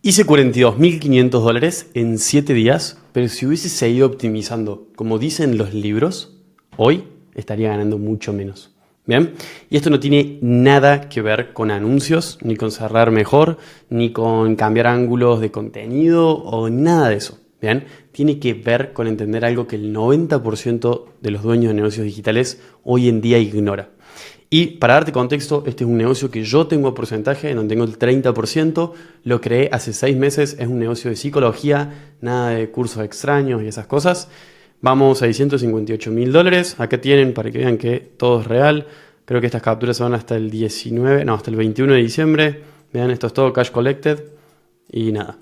Hice $42.500 en 7 días, pero si hubiese seguido optimizando, como dicen los libros, hoy estaría ganando mucho menos. ¿Bien? Y esto no tiene nada que ver con anuncios, ni con cerrar mejor, ni con cambiar ángulos de contenido o nada de eso. ¿Bien? Tiene que ver con entender algo que el 90% de los dueños de negocios digitales hoy en día ignora. Y para darte contexto, este es un negocio que yo tengo a porcentaje, en donde tengo el 30%, lo creé hace 6 meses, es un negocio de psicología, nada de cursos extraños y esas cosas. Vamos a $658.000, acá tienen para que vean que todo es real. Creo que estas capturas van hasta el 19, no, hasta el 21 de diciembre. Vean, esto es todo cash collected y nada.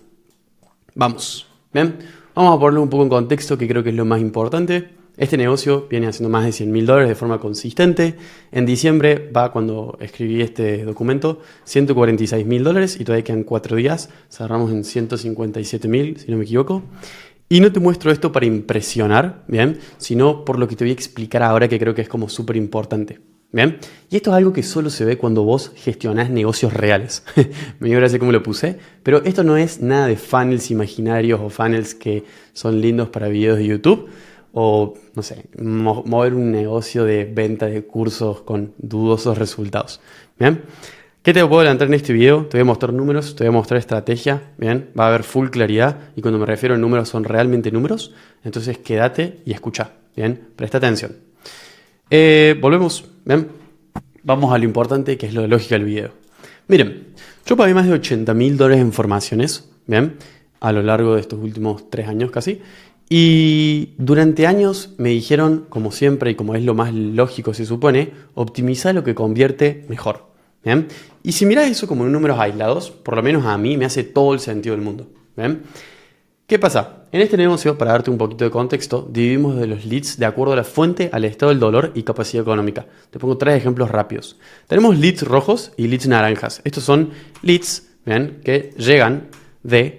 Vamos, ¿bien? Vamos a ponerlo un poco en contexto, que creo que es lo más importante. Este negocio viene haciendo más de $100.000 de forma consistente. En diciembre va, cuando escribí este documento, $146.000 y todavía quedan 4 días. Cerramos en 157.000, si no me equivoco. Y no te muestro esto para impresionar, ¿bien? Sino por lo que te voy a explicar ahora, que creo que es como súper importante. ¿Bien? Y esto es algo que solo se ve cuando vos gestionás negocios reales. Me dio gracia cómo lo puse. Pero esto no es nada de funnels imaginarios o funnels que son lindos para videos de YouTube. O, no sé, mover un negocio de venta de cursos con dudosos resultados. ¿Bien? ¿Qué te puedo adelantar en este video? Te voy a mostrar números, te voy a mostrar estrategia. ¿Bien? Va a haber full claridad. Y cuando me refiero a números, son realmente números. Entonces quédate y escucha. ¿Bien? Presta atención. Volvemos. ¿Bien? Vamos a lo importante, que es lo de lógica del video. Miren, yo pagué más de $80.000 en formaciones. ¿Bien? A lo largo de estos últimos 3 años casi. Y durante años me dijeron, como siempre y como es lo más lógico se supone, optimizar lo que convierte mejor. ¿Bien? Y si miras eso como en números aislados, por lo menos a mí me hace todo el sentido del mundo. ¿Bien? ¿Qué pasa? En este negocio, para darte un poquito de contexto, dividimos de los leads de acuerdo a la fuente, al estado del dolor y capacidad económica. Te pongo 3 ejemplos rápidos. Tenemos leads rojos y leads naranjas. Estos son leads, ¿bien?, que llegan de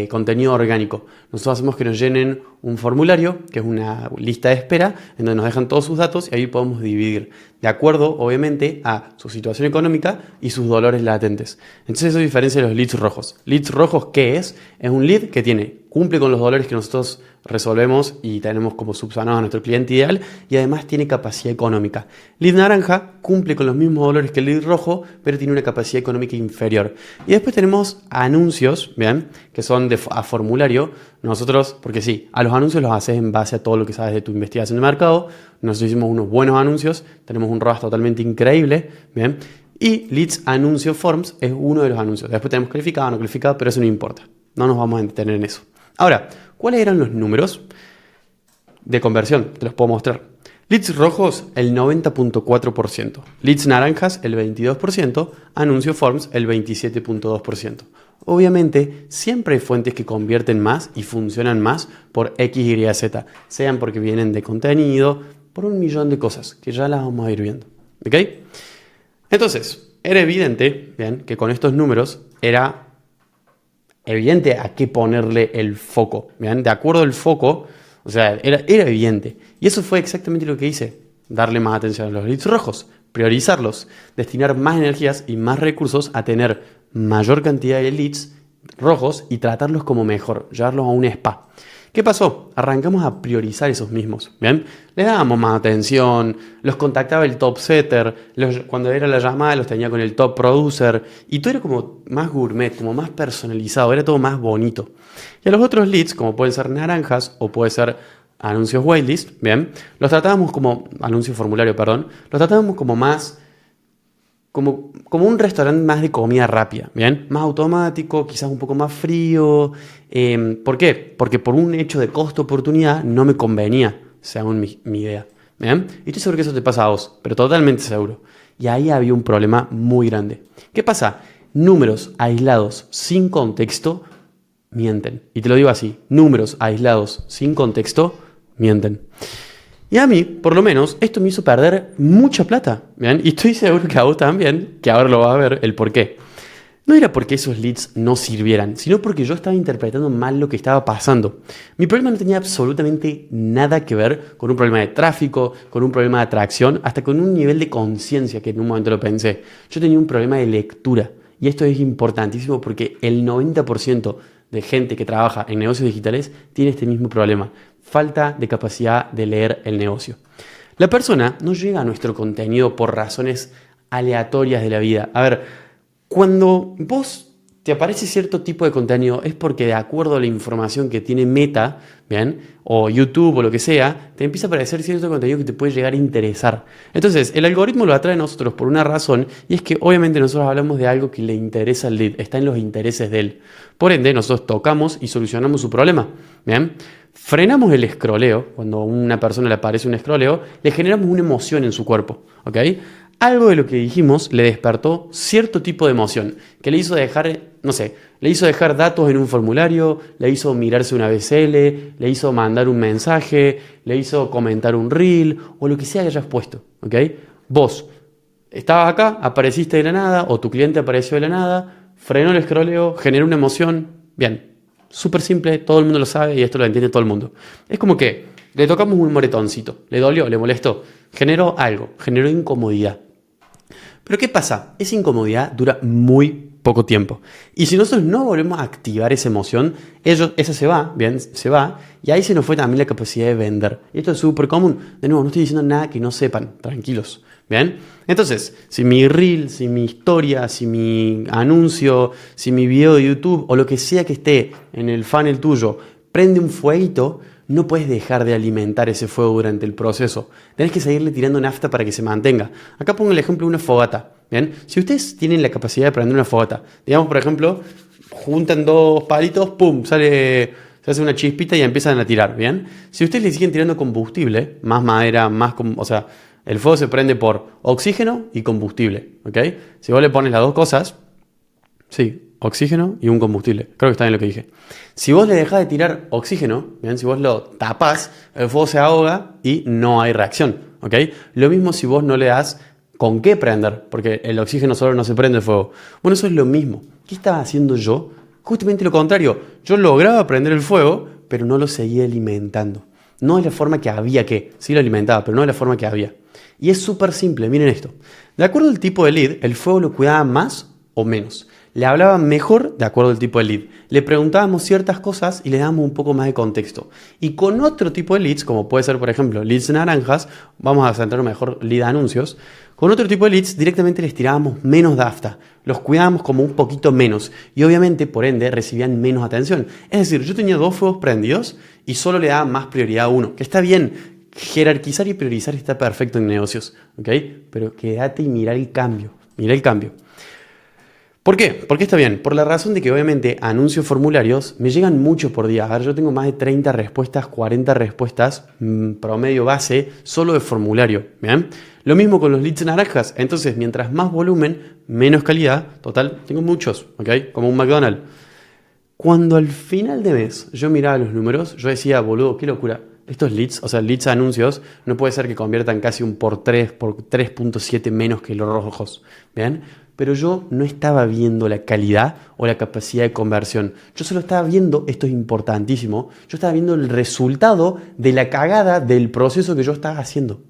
contenido orgánico. Nosotros hacemos que nos llenen un formulario, que es una lista de espera, en donde nos dejan todos sus datos y ahí podemos dividir, de acuerdo, obviamente, a su situación económica y sus dolores latentes. Entonces eso diferencia de los leads rojos. Leads rojos, ¿qué es? Es un lead que cumple con los dolores que nosotros resolvemos y tenemos como subsanados a nuestro cliente ideal, y además tiene capacidad económica. Lead naranja cumple con los mismos dolores que el lead rojo, pero tiene una capacidad económica inferior. Y después tenemos anuncios, ¿bien?, que son a formulario. Nosotros, porque sí, a los anuncios los haces en base a todo lo que sabes de tu investigación de mercado. Nosotros hicimos unos buenos anuncios, tenemos un ROAS totalmente increíble, ¿bien? Y Leads Anuncio Forms es uno de los anuncios. Después tenemos calificado, no calificado, pero eso no importa. No nos vamos a detener en eso. Ahora, ¿cuáles eran los números de conversión? Te los puedo mostrar. Leads rojos, el 90.4%. Leads naranjas, el 22%. Anuncio Forms, el 27.2%. Obviamente, siempre hay fuentes que convierten más y funcionan más por X, Y, Z. Sean porque vienen de contenido, por un millón de cosas, que ya las vamos a ir viendo. ¿Ok? Entonces, era evidente, ¿bien?, que con estos números era evidente a qué ponerle el foco. ¿Bien? De acuerdo al foco, o sea, era evidente. Y eso fue exactamente lo que hice. Darle más atención a los leads rojos, priorizarlos, destinar más energías y más recursos a tener mayor cantidad de leads rojos y tratarlos como mejor, llevarlos a un spa. ¿Qué pasó? Arrancamos a priorizar esos mismos. ¿Bien? Les dábamos más atención, los contactaba el top setter, cuando era la llamada los tenía con el top producer, y todo era como más gourmet, como más personalizado, era todo más bonito. Y a los otros leads, como pueden ser naranjas o puede ser anuncios waitlist, ¿bien?, los tratábamos como, anuncio formulario, perdón, los tratábamos como más, como un restaurante más de comida rápida, ¿bien? Más automático, quizás un poco más frío. ¿Por qué? Porque por un hecho de costo-oportunidad no me convenía, según mi idea, ¿bien? Y estoy seguro que eso te pasa a vos, pero totalmente seguro. Y ahí había un problema muy grande. ¿Qué pasa? Números aislados sin contexto mienten. Y te lo digo así, números aislados sin contexto mienten. Y a mí, por lo menos, esto me hizo perder mucha plata, ¿bien? Y estoy seguro que a vos también, que ahora lo vas a ver, el por qué. No era porque esos leads no sirvieran, sino porque yo estaba interpretando mal lo que estaba pasando. Mi problema no tenía absolutamente nada que ver con un problema de tráfico, con un problema de atracción, hasta con un nivel de conciencia que en un momento lo pensé. Yo tenía un problema de lectura. Y esto es importantísimo porque el 90% de gente que trabaja en negocios digitales tiene este mismo problema. Falta de capacidad de leer el negocio. La persona no llega a nuestro contenido por razones aleatorias de la vida. A ver, cuando vos te aparece cierto tipo de contenido es porque de acuerdo a la información que tiene Meta, ¿bien? O YouTube o lo que sea, te empieza a aparecer cierto contenido que te puede llegar a interesar. Entonces, el algoritmo lo atrae a nosotros por una razón y es que obviamente nosotros hablamos de algo que le interesa al lead, está en los intereses de él. Por ende, nosotros tocamos y solucionamos su problema, ¿bien? Frenamos el escroleo, cuando a una persona le aparece un escroleo, le generamos una emoción en su cuerpo, ¿ok? Algo de lo que dijimos le despertó cierto tipo de emoción, que le hizo dejar, no sé, le hizo dejar datos en un formulario, le hizo mirarse una BCL, le hizo mandar un mensaje, le hizo comentar un reel o lo que sea que hayas puesto, ¿ok? Vos estabas acá, apareciste de la nada o tu cliente apareció de la nada, frenó el scrolleo, generó una emoción, bien, súper simple, todo el mundo lo sabe y esto lo entiende todo el mundo. Es como que le tocamos un moretoncito, le dolió, le molestó, generó algo, generó incomodidad. Pero ¿qué pasa? Esa incomodidad dura muy poco tiempo. Y si nosotros no volvemos a activar esa emoción, esa se va, bien, se va, y ahí se nos fue también la capacidad de vender. Y esto es súper común. De nuevo, no estoy diciendo nada que no sepan, tranquilos. ¿Bien? Entonces, si mi reel, si mi historia, si mi anuncio, si mi video de YouTube o lo que sea que esté en el funnel tuyo prende un fueguito, no puedes dejar de alimentar ese fuego durante el proceso. Tenés que seguirle tirando nafta para que se mantenga. Acá pongo el ejemplo de una fogata. ¿Bien? Si ustedes tienen la capacidad de prender una fogata, digamos, por ejemplo, juntan dos palitos, ¡pum!, se hace una chispita y empiezan a tirar. ¿Bien? Si ustedes le siguen tirando combustible, más madera, o sea, el fuego se prende por oxígeno y combustible. ¿Ok? Si vos le pones las dos cosas, sí, oxígeno y un combustible. Creo que está bien lo que dije. Si vos le dejás de tirar oxígeno, ¿bien? Si vos lo tapás, el fuego se ahoga y no hay reacción. ¿Ok? Lo mismo si vos no le das con qué prender, porque el oxígeno solo no se prende el fuego. Bueno, eso es lo mismo. ¿Qué estaba haciendo yo? Justamente lo contrario. Yo lograba prender el fuego, pero no lo seguía alimentando. No de la forma que había que. Sí lo alimentaba, pero no de la forma que había. Y es súper simple. Miren esto. De acuerdo al tipo de lead, el fuego lo cuidaba más o menos. Le hablaba mejor de acuerdo al tipo de lead. Le preguntábamos ciertas cosas y le dábamos un poco más de contexto. Y con otro tipo de leads, como puede ser, por ejemplo, leads naranjas, vamos a centrar mejor lead anuncios. Con otro tipo de leads directamente les tirábamos menos dafta. Los cuidábamos como un poquito menos. Y obviamente, por ende, recibían menos atención. Es decir, yo tenía dos fuegos prendidos y solo le daba más prioridad a uno. Que está bien. Jerarquizar y priorizar está perfecto en negocios. ¿Ok? Pero quédate y mira el cambio. Mira el cambio. ¿Por qué? ¿Por qué está bien? Por la razón de que obviamente anuncios formularios me llegan muchos por día. A ver, yo tengo más de 30 respuestas, 40 respuestas promedio base solo de formulario. ¿Bien? Lo mismo con los leads naranjas. Entonces, mientras más volumen, menos calidad. Total, tengo muchos, ¿ok? Como un McDonald's. Cuando al final de mes yo miraba los números, yo decía, boludo, qué locura. Estos leads, o sea, leads anuncios, no puede ser que conviertan casi un por 3, por 3.7 menos que los rojos. ¿Bien? Pero yo no estaba viendo la calidad o la capacidad de conversión. Yo solo estaba viendo, esto es importantísimo, yo estaba viendo el resultado de la cagada del proceso que yo estaba haciendo.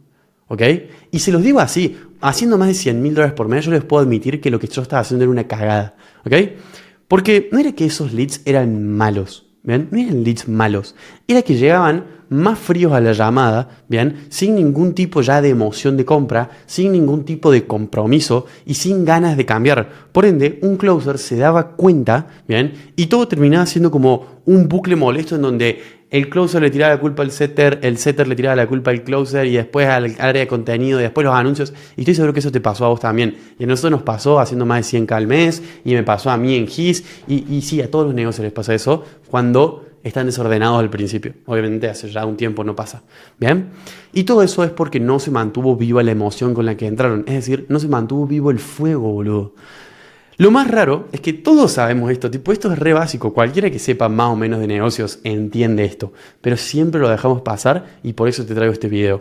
¿Ok? Y se los digo así, haciendo más de $100,000 por mes, yo les puedo admitir que lo que yo estaba haciendo era una cagada. ¿Ok? Porque no era que esos leads eran malos. ¿Bien? No eran leads malos. Era que llegaban más fríos a la llamada, ¿bien? Sin ningún tipo ya de emoción de compra, sin ningún tipo de compromiso y sin ganas de cambiar. Por ende, un closer se daba cuenta, ¿bien? Y todo terminaba siendo como un bucle molesto en donde el closer le tiraba la culpa al setter, el setter le tiraba la culpa al closer y después al área de contenido y después los anuncios. Y estoy seguro que eso te pasó a vos también. Y a nosotros nos pasó haciendo más de 100K al mes y me pasó a mí en GIS y sí, a todos los negocios les pasa eso cuando están desordenados al principio. Obviamente hace ya un tiempo no pasa. ¿Bien? Y todo eso es porque no se mantuvo viva la emoción con la que entraron. Es decir, no se mantuvo vivo el fuego, boludo. Lo más raro es que todos sabemos esto, tipo, esto es re básico, cualquiera que sepa más o menos de negocios entiende esto, pero siempre lo dejamos pasar y por eso te traigo este video.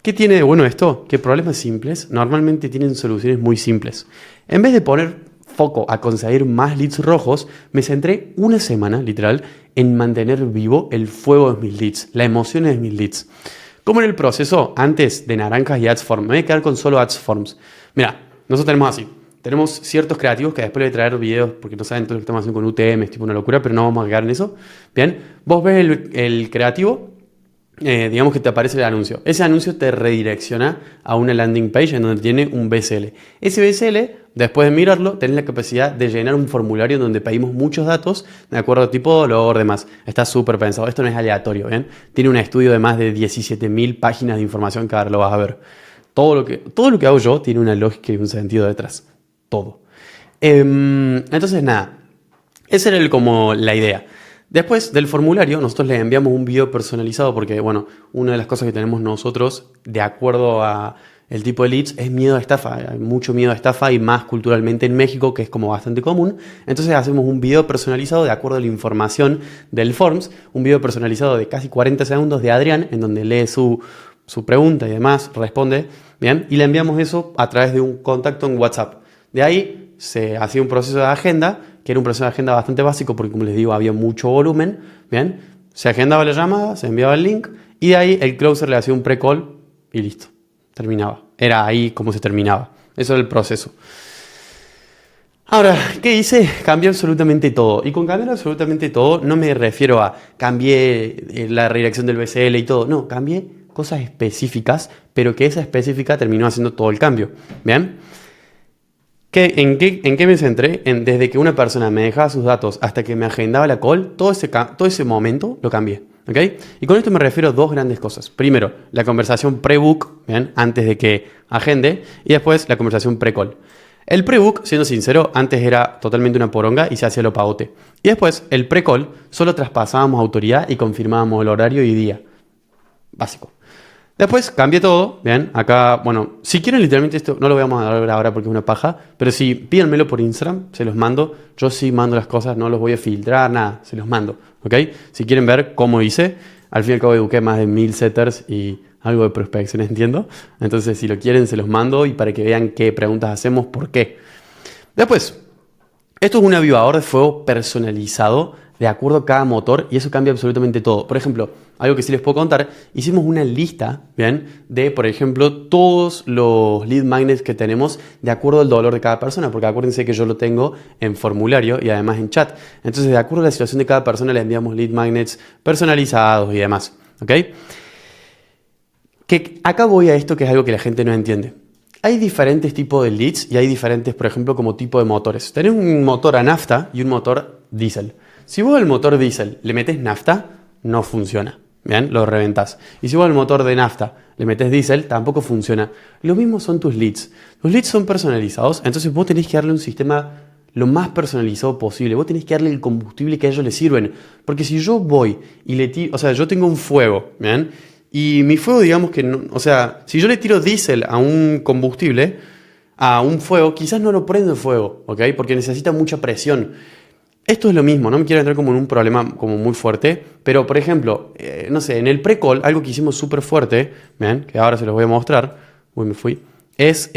¿Qué tiene de bueno esto? Que problemas simples normalmente tienen soluciones muy simples. En vez de poner foco a conseguir más leads rojos, me centré una semana, literal, en mantener vivo el fuego de mis leads, la emoción de mis leads. ¿Cómo era el proceso antes de naranjas y AdsForms? Me voy a quedar con solo AdsForms. Mira, nosotros tenemos así. tenemos ciertos creativos que después de traer videos, porque no saben todo lo que estamos haciendo con UTM, es tipo una locura, pero no vamos a quedar en eso. Bien, vos ves el creativo, digamos que te aparece el anuncio. Ese anuncio te redirecciona a una landing page en donde tiene un BSL. Ese BSL, después de mirarlo, tenés la capacidad de llenar un formulario donde pedimos muchos datos, de acuerdo a tipo, dolor, demás. Está súper pensado. Esto no es aleatorio, ¿bien? Tiene un estudio de más de 17.000 páginas de información que ahora lo vas a ver. Todo lo que hago yo tiene una lógica y un sentido detrás. Todo. Entonces, nada. Esa era como la idea. Después del formulario, nosotros le enviamos un video personalizado porque, bueno, una de las cosas que tenemos nosotros, de acuerdo a el tipo de leads, es miedo a estafa. Hay mucho miedo a estafa y más culturalmente en México, que es como bastante común. Entonces hacemos un video personalizado de acuerdo a la información del Forms, un video personalizado de casi 40 segundos de Adrián, en donde lee su pregunta y demás, responde, ¿bien? Y le enviamos eso a través de un contacto en WhatsApp. De ahí se hacía un proceso de agenda, que era un proceso de agenda bastante básico porque, como les digo, había mucho volumen, ¿bien? Se agendaba la llamada, se enviaba el link y de ahí el closer le hacía un pre-call y listo, terminaba. Era ahí como se terminaba. Eso era el proceso. Ahora, ¿qué hice? Cambié absolutamente todo. Y con cambiar absolutamente todo no me refiero a cambié la redirección del BCL y todo. No, cambié cosas específicas, pero que esa específica terminó haciendo todo el cambio. ¿Bien? ¿En qué me centré? Desde que una persona me dejaba sus datos hasta que me agendaba la call, todo ese momento lo cambié. ¿Okay? Y con esto me refiero a dos grandes cosas. Primero, la conversación pre-book, ¿bien? Antes de que agende, y después la conversación pre-call. El pre-book, siendo sincero, antes era totalmente una poronga y se hacía lo pagote. Y después, el pre-call, solo traspasábamos autoridad y confirmábamos el horario y día. Básico. Después cambié todo, ¿bien? Acá, bueno, si quieren literalmente esto, no lo voy a mandar ahora porque es una paja, pero si pídanmelo por Instagram, se los mando. Yo sí mando las cosas, no los voy a filtrar, nada, se los mando, ¿ok? Si quieren ver cómo hice, al fin y al cabo eduqué más de 1000 setters y algo de prospección, entiendo. Entonces, si lo quieren, se los mando y para que vean qué preguntas hacemos, por qué. Después, esto es un avivador de fuego personalizado de acuerdo a cada motor y eso cambia absolutamente todo. Por ejemplo, algo que sí les puedo contar, hicimos una lista, ¿bien? De, por ejemplo, todos los lead magnets que tenemos de acuerdo al dolor de cada persona, porque acuérdense que yo lo tengo en formulario y además en chat. Entonces, de acuerdo a la situación de cada persona, le enviamos lead magnets personalizados y demás, ¿ok? Que acá voy a esto que es algo que la gente no entiende. Hay diferentes tipos de leads y hay diferentes, por ejemplo, como tipo de motores. Tenés un motor a nafta y un motor diésel. Si vos al motor diésel le metés nafta, no funciona. Bien, lo reventás. Y si vos al motor de nafta le metés diésel, tampoco funciona. Lo mismo son tus leads. Los leads son personalizados, entonces vos tenés que darle un sistema lo más personalizado posible. Vos tenés que darle el combustible que a ellos les sirven. Porque si yo voy y le tiro, o sea, yo tengo un fuego, ¿bien? Y mi fuego, digamos que, no, o sea, si yo le tiro diésel a un combustible, a un fuego, quizás no lo prende fuego, ¿ok? Porque necesita mucha presión. Esto es lo mismo, no me quiero entrar como en un problema como muy fuerte, pero por ejemplo, no sé, en el pre-call, algo que hicimos súper fuerte, ¿ven? Que ahora se los voy a mostrar, uy, me fui, es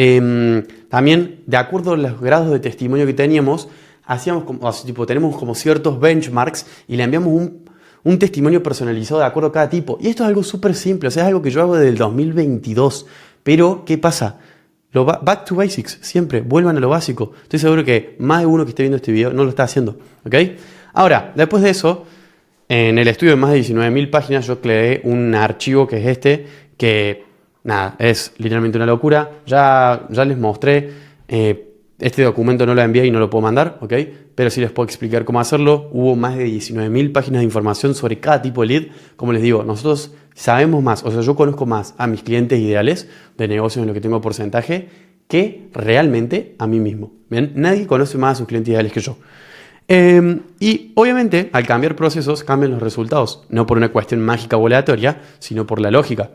también, de acuerdo a los grados de testimonio que teníamos, hacíamos como, tipo, tenemos como ciertos benchmarks y le enviamos un testimonio personalizado de acuerdo a cada tipo. Y esto es algo súper simple, o sea, es algo que yo hago desde el 2022, pero ¿qué pasa? Back to basics, siempre, vuelvan a lo básico. Estoy seguro que más de uno que esté viendo este video no lo está haciendo, ¿ok? Ahora, después de eso, en el estudio de más de 19.000 páginas, yo creé un archivo que es este, que, nada, es literalmente una locura. Ya les mostré, este documento no lo envié y no lo puedo mandar, ¿ok? Pero sí les puedo explicar cómo hacerlo. Hubo más de 19.000 páginas de información sobre cada tipo de lead. Como les digo, nosotros sabemos más, o sea, yo conozco más a mis clientes ideales de negocios en lo que tengo porcentaje que realmente a mí mismo. ¿Bien? Nadie conoce más a sus clientes ideales que yo. Y obviamente, al cambiar procesos, cambian los resultados. No por una cuestión mágica o aleatoria, sino por la lógica.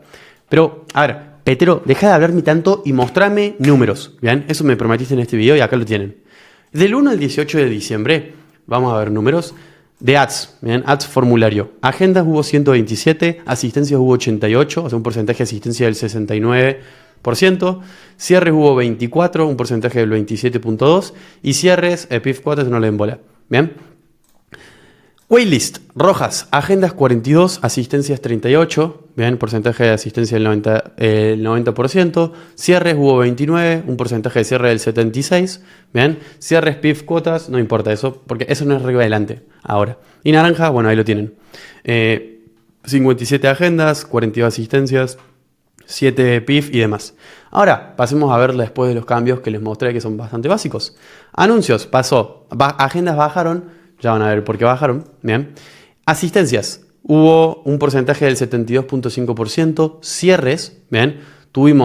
Pero, a ver, Petero, deja de hablarme tanto y mostrame números. ¿Bien? Eso me prometiste en este video y acá lo tienen. Del 1 al 18 de diciembre, vamos a ver números de ads, ¿bien? Ads formulario. Agendas hubo 127, asistencias hubo 88, o sea, un porcentaje de asistencia del 69%. Cierres hubo 24, un porcentaje del 27.2%. Y cierres, PIF 4, no le den bola. ¿Bien? Waitlist, rojas, agendas 42, asistencias 38, vean, porcentaje de asistencia del 90%, cierres hubo 29, un porcentaje de cierre del 76, vean, cierres PIF cuotas, no importa eso, porque eso no es arriba adelante, ahora. Y naranja, bueno, ahí lo tienen. 57 agendas, 42 asistencias, 7 PIF y demás. Ahora, pasemos a ver después de los cambios que les mostré que son bastante básicos. Anuncios, pasó, agendas bajaron. Ya van a ver por qué bajaron. Bien. Asistencias. Hubo un porcentaje del 72.5%. Cierres. Bien.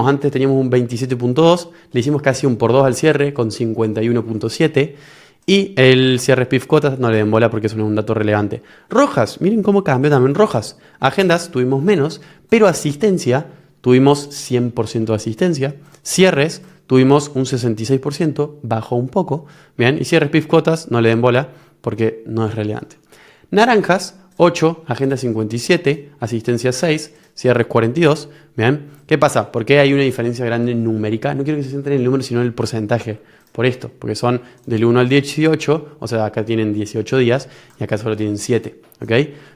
Antes teníamos un 27.2. Le hicimos casi un por 2 al cierre con 51.7. Y el cierre PIF cuotas no le den bola porque eso no es un dato relevante. Rojas. Miren cómo cambió también rojas. Agendas tuvimos menos. Pero asistencia tuvimos 100% de asistencia. Cierres tuvimos un 66%. Bajó un poco. Bien. Y cierres PIF cuotas no le den bola porque no es relevante. Naranjas, 8, agenda 57, asistencia 6, cierres 42. ¿Bien? ¿Qué pasa? ¿Por qué hay una diferencia grande numérica? No quiero que se centren en el número, sino en el porcentaje. Por esto, porque son del 1 al 18, o sea, acá tienen 18 días y acá solo tienen 7. ¿Ok?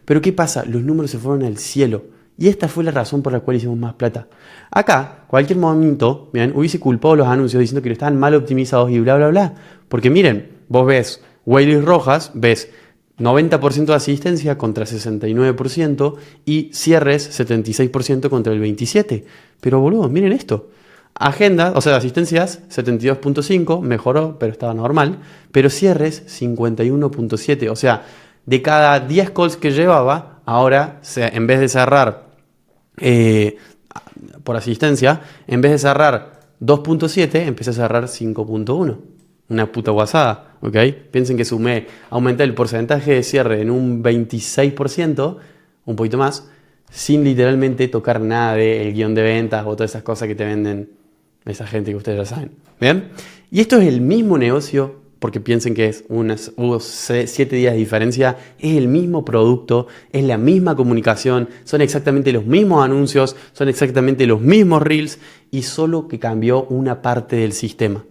Pero ¿qué pasa? Los números se fueron al cielo. Y esta fue la razón por la cual hicimos más plata. Acá, cualquier momento, ¿bien? Hubiese culpado los anuncios diciendo que estaban mal optimizados y bla, bla, bla. Porque miren, vos ves Waitlist rojas, ves 90% de asistencia contra 69% y cierres 76% contra el 27%. Pero boludo, miren esto. Agenda, o sea, asistencias 72.5, mejoró, pero estaba normal. Pero cierres 51.7. O sea, de cada 10 calls que llevaba, ahora en vez de cerrar por asistencia, en vez de cerrar 2.7, empecé a cerrar 5.1. Una puta guasada, ¿ok? Piensen que aumenté el porcentaje de cierre en un 26%, un poquito más, sin literalmente tocar nada del guión de ventas o todas esas cosas que te venden esa gente que ustedes ya saben. ¿Bien? Y esto es el mismo negocio, porque piensen que hubo 7 días de diferencia, es el mismo producto, es la misma comunicación, son exactamente los mismos anuncios, son exactamente los mismos reels y solo que cambió una parte del sistema.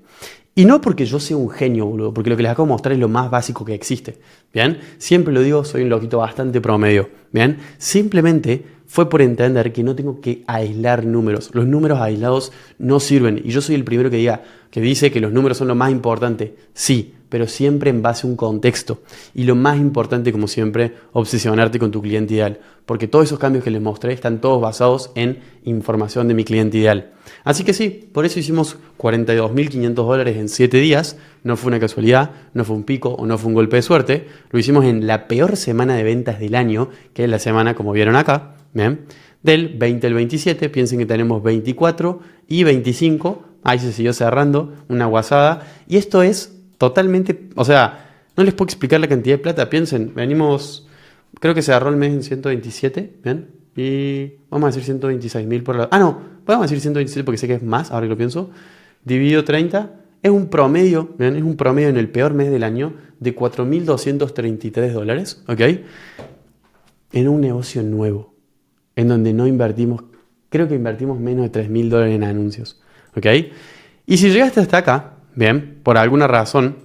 Y no porque yo sea un genio, boludo, porque lo que les acabo de mostrar es lo más básico que existe, ¿bien? Siempre lo digo, soy un loquito bastante promedio, ¿bien? Simplemente fue por entender que no tengo que aislar números. Los números aislados no sirven. Y yo soy el primero que dice que los números son lo más importante. Sí, pero siempre en base a un contexto. Y lo más importante, como siempre, obsesionarte con tu cliente ideal. Porque todos esos cambios que les mostré están todos basados en información de mi cliente ideal. Así que sí, por eso hicimos $42.500 en 7 días. No fue una casualidad, no fue un pico o no fue un golpe de suerte. Lo hicimos en la peor semana de ventas del año, que es la semana, como vieron acá, ¿bien? Del 20 al 27. Piensen que tenemos 24 y 25. Ahí se siguió cerrando una guasada. Y esto es totalmente, o sea, no les puedo explicar la cantidad de plata. Piensen, venimos, creo que se agarró el mes en 127, ¿bien? Y vamos a decir 126.000 por la... no, podemos decir 127 porque sé que es más, ahora que lo pienso. Dividido 30, es un promedio, ¿bien? Es un promedio en el peor mes del año de $4.233, ¿ok? En un negocio nuevo, en donde no invertimos, creo que invertimos menos de $3.000 en anuncios, ¿ok? Y si llegaste hasta acá, bien, por alguna razón,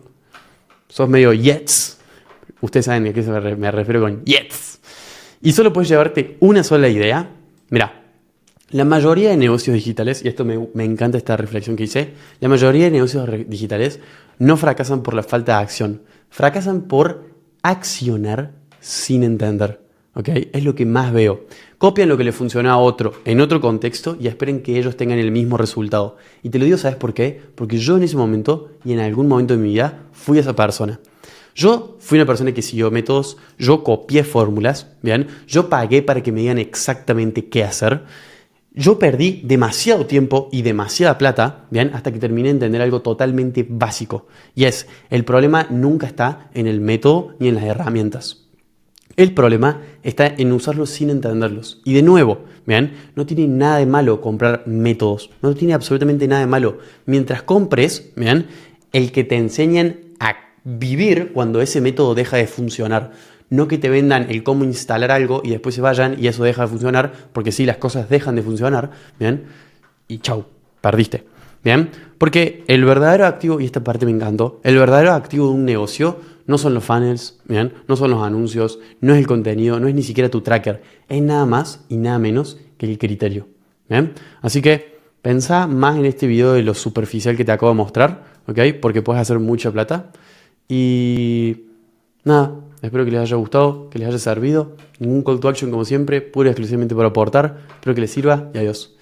sos medio yets. Ustedes saben a qué me refiero con yets. Y solo puedes llevarte una sola idea. Mirá, la mayoría de negocios digitales, y esto me encanta esta reflexión que hice, la mayoría de negocios digitales no fracasan por la falta de acción. Fracasan por accionar sin entender. ¿Ok? Es lo que más veo. Copian lo que le funciona a otro en otro contexto y esperen que ellos tengan el mismo resultado. Y te lo digo, ¿sabes por qué? Porque yo en ese momento y en algún momento de mi vida fui esa persona. Yo fui una persona que siguió métodos, yo copié fórmulas, ¿bien? Yo pagué para que me digan exactamente qué hacer. Yo perdí demasiado tiempo y demasiada plata, ¿bien? Hasta que terminé de entender algo totalmente básico. Y es, el problema nunca está en el método ni en las herramientas. El problema está en usarlos sin entenderlos. Y de nuevo, ¿vean? No tiene nada de malo comprar métodos. No tiene absolutamente nada de malo. Mientras compres, ¿vean? El que te enseñen a vivir cuando ese método deja de funcionar. No que te vendan el cómo instalar algo y después se vayan y eso deja de funcionar. Porque sí, las cosas dejan de funcionar, ¿vean? Y chau, perdiste. ¿Bien? Porque el verdadero activo, y esta parte me encantó, el verdadero activo de un negocio no son los funnels, ¿bien? No son los anuncios, no es el contenido, no es ni siquiera tu tracker. Es nada más y nada menos que el criterio, ¿bien? Así que pensá más en este video de lo superficial que te acabo de mostrar, ¿ok? Porque puedes hacer mucha plata. Y nada, espero que les haya gustado, que les haya servido. Ningún call to action como siempre, pura y exclusivamente para aportar. Espero que les sirva y adiós.